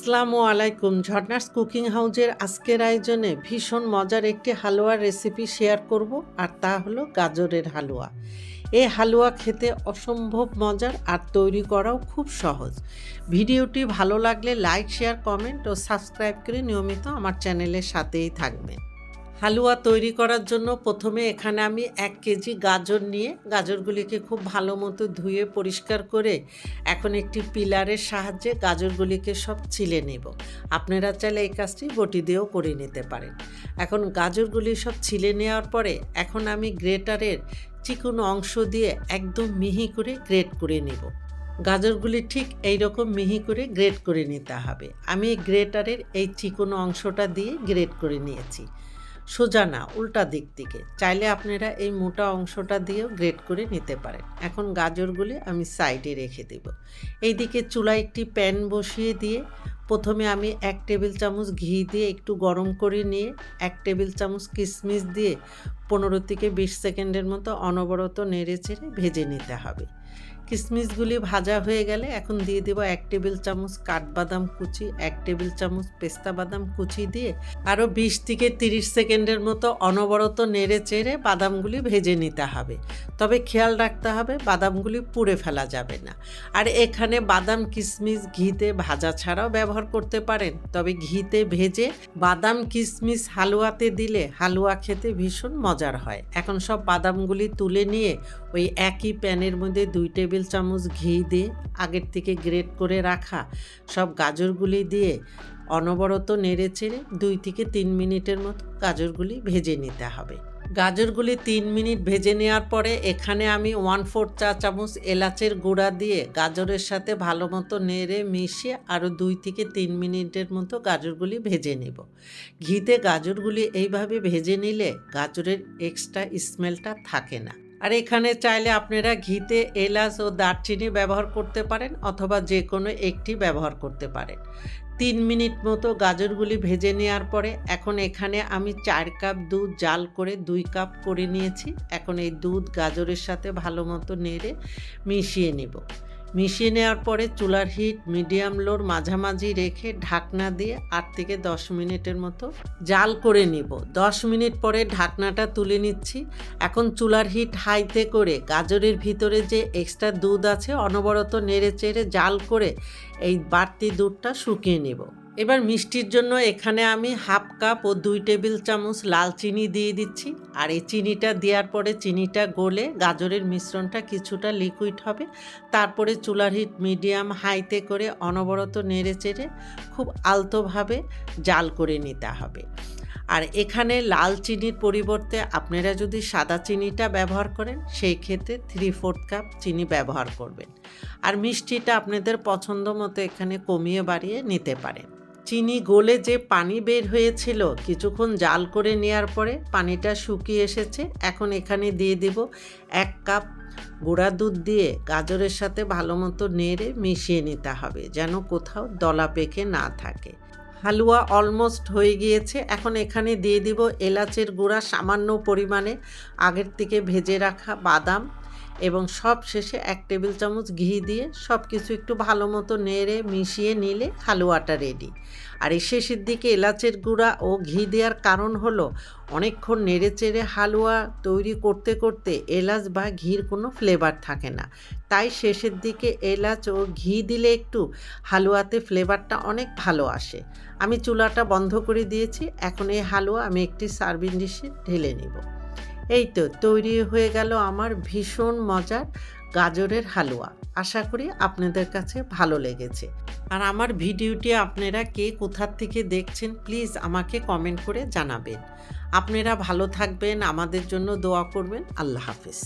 আসসালামু আলাইকুম। ঝর্ণাস কুকিং হাউজের আজকের আয়োজনে ভীষণ মজার একটি হালুয়ার রেসিপি শেয়ার করব, আর তা হলো গাজরের হালুয়া। এই হালুয়া খেতে অসম্ভব মজার আর তৈরি করাও খুব সহজ। ভিডিওটি ভালো লাগলে লাইক, শেয়ার, কমেন্ট ও সাবস্ক্রাইব করে নিয়মিত আমার চ্যানেলের সাথেই থাকবেন। হালুয়া তৈরি করার জন্য প্রথমে এখানে আমি 1 কেজি গাজর নিয়ে গাজরগুলিকে খুব ভালো মতো ধুয়ে পরিষ্কার করে এখন একটি পিলারের সাহায্যে গাজরগুলিকে সব ছিলে নেব। আপনারা চাইলে এই কাজটি বটি দিয়েও করে নিতে পারেন। এখন গাজরগুলি সব ছিলে নেওয়ার পরে এখন আমি গ্রেটারের চিকন অংশ দিয়ে একদম মিহি করে গ্রেট করে নেব। গাজরগুলি ঠিক এই রকম মিহি করে গ্রেট করে নিতে হবে। আমি গ্রেটারের এই চিকন অংশটা দিয়ে গ্রেট করে নিয়েছি, সোজা না, উল্টা দিক থেকে। চাইলে আপনারা এই মোটা অংশটা দিয়েও গ্রেট করে নিতে পারেন। এখন গাজরগুলি আমি সাইডে রেখে দেব। এইদিকে চুলায় একটি প্যান বসিয়ে দিয়ে প্রথমে আমি 1 টেবিল চামচ ঘি দিয়ে একটু গরম করে নিয়ে 1 টেবিল চামচ কিশমিশ দিয়ে 15 থেকে 20 সেকেন্ডের মতো অনবরত নেড়ে চেড়ে ভেজে নিতে হবে। কিশমিশগুলি ভাজা হয়ে গেলে এখন দিয়ে দেব 1 টেবিল চামচ কাঠবাদাম কুচি, 1 টেবিল চামচ পেস্তা বাদাম কুচি দিয়ে আরও 20 থেকে 30 সেকেন্ডের মতো অনবরত নেড়ে চেড়ে বাদামগুলি ভেজে নিতে হবে। তবে খেয়াল রাখতে হবে বাদামগুলি পুড়ে ফেলা যাবে না। আর এখানে বাদাম কিশমিশ ঘিতে ভাজা ছাড়াও ব্যবহার করতে পারেন, তবে ঘিতে ভেজে বাদাম কিশমিশ হালুয়াতে দিলে হালুয়া খেতে ভীষণ মজার হয়। এখন সব বাদামগুলি তুলে নিয়ে ওই একই প্যানের মধ্যে 2 টেবিল চামচ ঘি দিয়ে আগের থেকে গ্রেট করে রাখা সব গাজরগুলি দিয়ে অনবরত নেড়ে চেড়ে 2 থেকে 3 মিনিটের মতো গাজরগুলি ভেজে নিতে হবে। গাজরগুলি 3 মিনিট ভেজে নেওয়ার পরে এখানে আমি 1/4 চা চামচ এলাচের গুঁড়া দিয়ে গাজরের সাথে ভালো মতো নেড়ে মিশিয়ে আরও 2 থেকে 3 মিনিটের মতো গাজরগুলি ভেজে নেব। ঘিতে গাজরগুলি এইভাবে ভেজে নিলে গাজরের এক্সট্রা স্মেলটা থাকে না। আর এখানে চাইলে আপনারা ঘিতে এলাচ ও দারচিনি ব্যবহার করতে পারেন, অথবা যে কোনো একটি ব্যবহার করতে পারেন। 3 মিনিট মতো গাজরগুলি ভেজে নেওয়ার পরে এখন এখানে আমি 4 কাপ দুধ জাল করে 2 কাপ করে নিয়েছি। এখন এই দুধ গাজরের সাথে ভালো মতো নেড়ে মিশিয়ে নেব। মিশিয়ে নেওয়ার পরে চুলার হিট মিডিয়াম লোর মাঝামাঝি রেখে ঢাকনা দিয়ে 8 থেকে 10 মিনিটের মতো জাল করে নেব। 10 মিনিট পরে ঢাকনাটা তুলে নিচ্ছি। এখন চুলার হিট হাইতে করে গাজরের ভিতরে যে এক্সট্রা দুধ আছে অনবরত নেড়ে চেড়ে জাল করে এই বাড়তি দুধটা শুকিয়ে নেব। এবার মিষ্টির জন্য এখানে আমি 1/2 কাপ ও 2 টেবিল চামচ লাল চিনি দিয়ে দিচ্ছি। আর এই চিনিটা দেওয়ার পরে চিনিটা গলে গাজরের মিশ্রণটা কিছুটা লিকুইড হবে। তারপরে চুলার হিট মিডিয়াম হাইতে করে অনবরত নেড়ে চেড়ে খুব আলতোভাবে জাল করে নিতে হবে। আর এখানে লাল চিনির পরিবর্তে আপনারা যদি সাদা চিনিটা ব্যবহার করেন সেই ক্ষেত্রে 3/4 কাপ চিনি ব্যবহার করবেন। আর মিষ্টিটা আপনাদের পছন্দ মতো এখানে কমিয়ে বাড়িয়ে নিতে পারেন। চিনি গলে যে পানি বের হয়েছিল কিছুক্ষণ জাল করে নেওয়ার পরে পানিটা শুকিয়ে এসেছে। এখন এখানে দিয়ে দেব 1 কাপ গুঁড়া দুধ দিয়ে গাজরের সাথে ভালো মতো নেড়ে মিশিয়ে নিতে হবে, যেন কোথাও দলা পেকে না থাকে। হালুয়া অলমোস্ট হয়ে গিয়েছে। এখন এখানে দিয়ে দিব এলাচের গুঁড়া সামান্য পরিমাণে, আগের থেকে ভেজে রাখা বাদাম এবং সব শেষে 1 টেবিল চামচ ঘি দিয়ে সব কিছু একটু ভালো মতো নেড়ে মিশিয়ে নিলে হালুয়াটা রেডি। আর এই শেষের দিকে এলাচের গুঁড়া ও ঘি দেওয়ার কারণ হলো অনেকক্ষণ নেড়ে চেড়ে হালুয়া তৈরি করতে করতে এলাচ বা ঘির কোনো ফ্লেভার থাকে না, তাই শেষের দিকে এলাচ ও ঘি দিলে একটু হালুয়াতে ফ্লেভারটা অনেক ভালো আসে। আমি চুলাটা বন্ধ করে দিয়েছি। এখন এই হালুয়া আমি একটি সার্ভিং ডিশে ঢেলে নেব। এই তো তৈরি হয়ে গেল আমার ভীষণ মজার গাজরের হালুয়া। আশা করি আপনাদের কাছে ভালো লেগেছে। আর আমার ভিডিওটি আপনারা কে কোথা থেকে দেখছেন প্লিজ আমাকে কমেন্ট করে জানাবেন। আপনারা ভালো থাকবেন, আমাদের জন্য দোয়া করবেন। আল্লাহ হাফেজ।